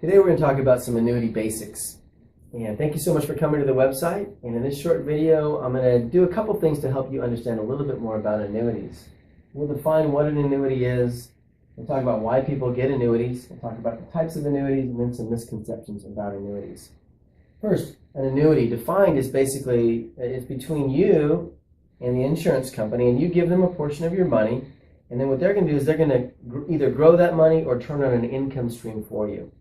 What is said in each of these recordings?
Today we're going to talk about some annuity basics. And thank you so much for coming to the website. And in this short video, I'm going to do a couple things to help you understand a little bit more about annuities. We'll define what an annuity is. We'll talk about why people get annuities. We'll talk about the types of annuities and then some misconceptions about annuities. First, an annuity defined is basically, it's between you and the insurance company, and you give them a portion of your money. And then what they're going to do is they're going to either grow that money or turn on an income stream for you.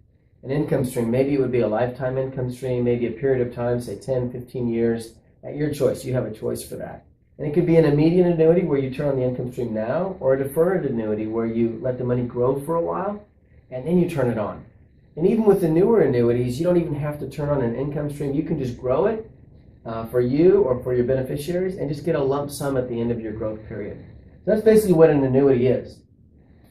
An income stream, maybe it would be a lifetime income stream, maybe a period of time, say 10, 15 years, at your choice. You have a choice for that. And it could be an immediate annuity where you turn on the income stream now, or a deferred annuity where you let the money grow for a while and then you turn it on. And even with the newer annuities, you don't even have to turn on an income stream. You can just grow it for you or for your beneficiaries and just get a lump sum at the end of your growth period. So that's basically what an annuity is.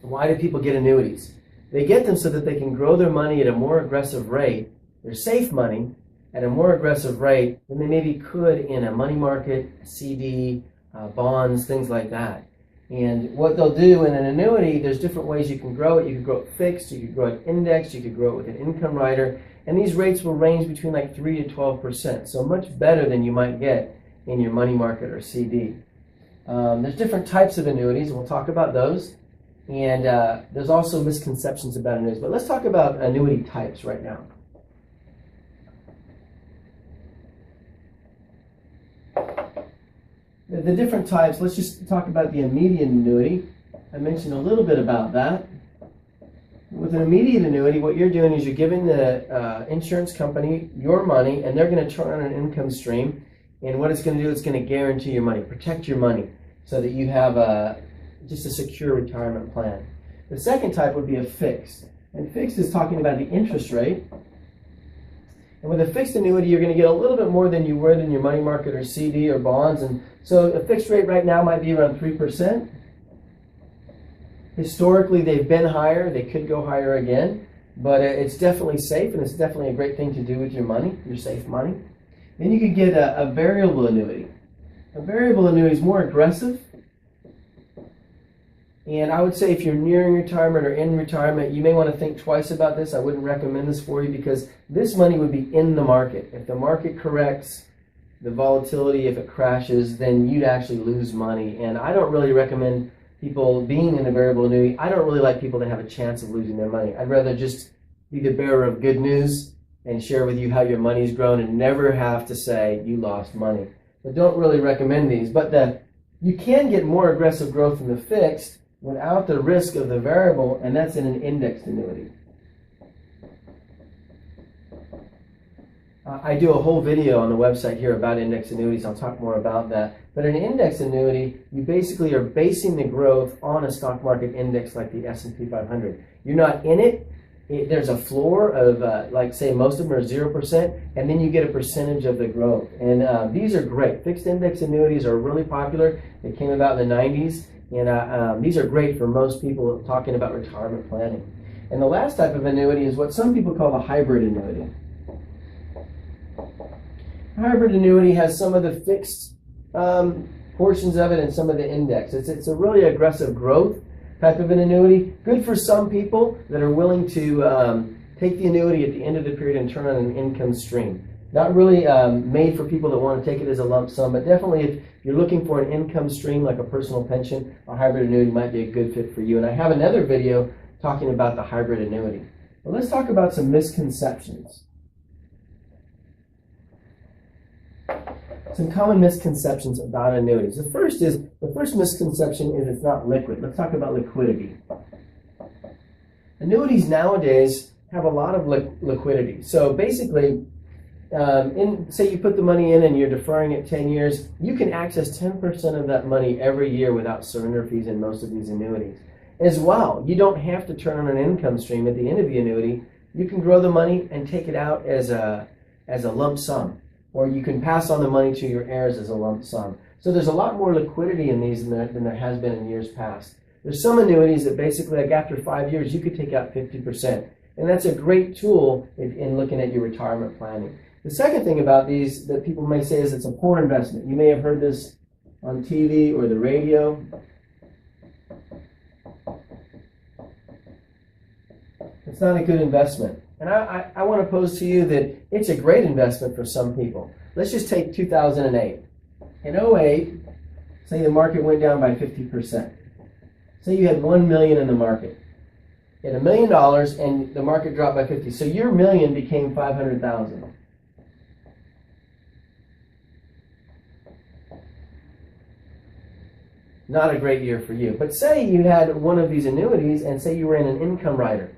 Why do people get annuities? They get them so that they can grow their money at a more aggressive rate, their safe money, at a more aggressive rate than they maybe could in a money market, CD, bonds, things like that. And what they'll do in an annuity, there's different ways you can grow it. You can grow it fixed, you can grow it indexed, you can grow it with an income rider, and these rates will range between like 3 to 12%, so much better than you might get in your money market or CD. There's different types of annuities, and we'll talk about those. And there's also misconceptions about annuities. But let's talk about annuity types right now. The different types, let's just talk about the immediate annuity. I mentioned a little bit about that. With an immediate annuity, what you're doing is you're giving the insurance company your money, and they're going to turn on an income stream. And what it's going to do, it's going to guarantee your money, protect your money, so that you have just a secure retirement plan. The second type would be a fixed. And fixed is talking about the interest rate. And with a fixed annuity, you're going to get a little bit more than you would in your money market or CD or bonds. And so a fixed rate right now might be around 3%. Historically, they've been higher. They could go higher again. But it's definitely safe, and it's definitely a great thing to do with your money, your safe money. Then you could get a variable annuity. A variable annuity is more aggressive. And I would say if you're nearing retirement or in retirement, you may want to think twice about this. I wouldn't recommend this for you because this money would be in the market. If the market corrects, the volatility, if it crashes, then you'd actually lose money. And I don't really recommend people being in a variable annuity. I don't really like people that have a chance of losing their money. I'd rather just be the bearer of good news and share with you how your money's grown and never have to say you lost money. But don't really recommend these. But you can get more aggressive growth in the fixed without the risk of the variable, and that's in an indexed annuity. I do a whole video on the website here about indexed annuities. I'll talk more about that. But in an indexed annuity, you basically are basing the growth on a stock market index like the S&P 500. You're not in it. There's a floor of, like say, most of them are 0%, and then you get a percentage of the growth. And these are great. Fixed index annuities are really popular. They came about in the 90s. And these are great for most people talking about retirement planning. And the last type of annuity is what some people call a hybrid annuity. A hybrid annuity has some of the fixed portions of it and some of the index. It's a really aggressive growth type of an annuity. Good for some people that are willing to take the annuity at the end of the period and turn on an income stream. Not really made for people that want to take it as a lump sum, but definitely if you're looking for an income stream like a personal pension, a hybrid annuity might be a good fit for you. And I have another video talking about the hybrid annuity. But let's talk about some misconceptions. Some common misconceptions about annuities. The first misconception is it's not liquid. Let's talk about liquidity. Annuities nowadays have a lot of liquidity. So basically, say you put the money in and you're deferring it 10 years, you can access 10% of that money every year without surrender fees in most of these annuities. As well, you don't have to turn on an income stream at the end of the annuity. You can grow the money and take it out as a lump sum, or you can pass on the money to your heirs as a lump sum. So there's a lot more liquidity in these than there has been in years past. There's some annuities that basically, like after 5 years, you could take out 50%. And that's a great tool in looking at your retirement planning. The second thing about these that people may say is it's a poor investment. You may have heard this on TV or the radio. It's not a good investment. And I want to pose to you that it's a great investment for some people. Let's just take 2008. In 2008, say the market went down by 50%. Say you had $1 million in the market. You had $1 million and the market dropped by 50. So your million became 500,000. Not a great year for you. But say you had one of these annuities and say you were in an income rider.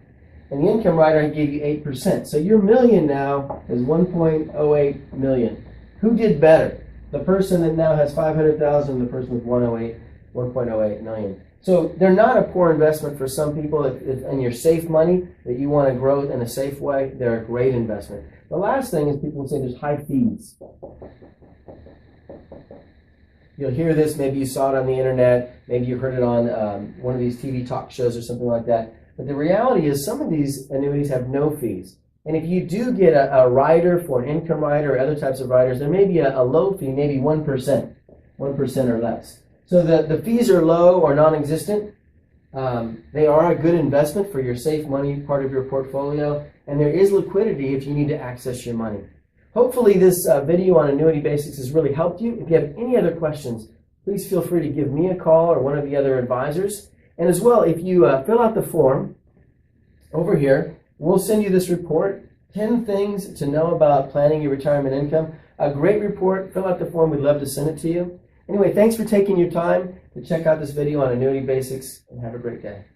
And the income rider gave you 8%. So your million now is 1.08 million. Who did better? The person that now has 500,000, the person with 1.08 million. So they're not a poor investment for some people. If in your safe money that you want to grow in a safe way, they're a great investment. The last thing is people say there's high fees. You'll hear this, maybe you saw it on the internet, maybe you heard it on one of these TV talk shows or something like that. But the reality is some of these annuities have no fees. And if you do get a rider for an income rider or other types of riders, there may be a low fee, maybe 1% or less. So the fees are low or non-existent. They are a good investment for your safe money part of your portfolio. And there is liquidity if you need to access your money. Hopefully this video on Annuity Basics has really helped you. If you have any other questions, please feel free to give me a call or one of the other advisors. And as well, if you fill out the form over here, we'll send you this report, 10 things to know about planning your retirement income. A great report. Fill out the form. We'd love to send it to you. Anyway, thanks for taking your time to check out this video on Annuity Basics, and have a great day.